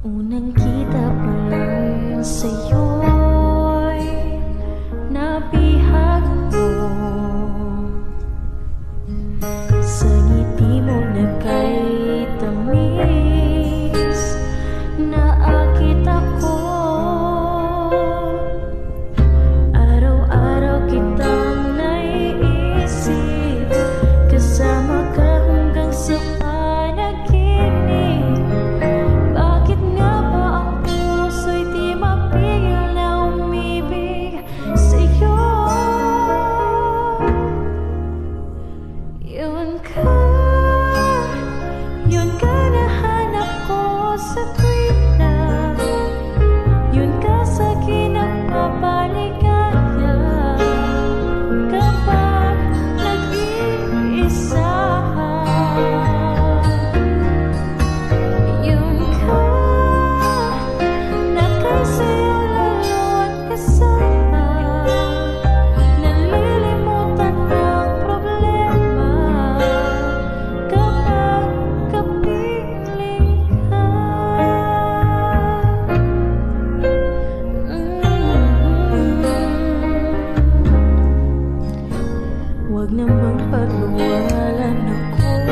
Unang kita pa lang sa'yo'y nabihag mo. Sa ngiti mo na kay tamis, naakit ako. Araw-araw kitang naiisip, kasama ka hanggang sa panaginip. Bakit nga ba ang puso'y di mapigil na umibig sa'yo? Yun ka nahanap ko sa tuwina, yun ka sa kinagpapaligaya kapag nag-iisa. Yun ka na kay sayo lalo at kasama, nalilimutan ng problema kapag kapiling ka. Huwag namang pagbawalan ako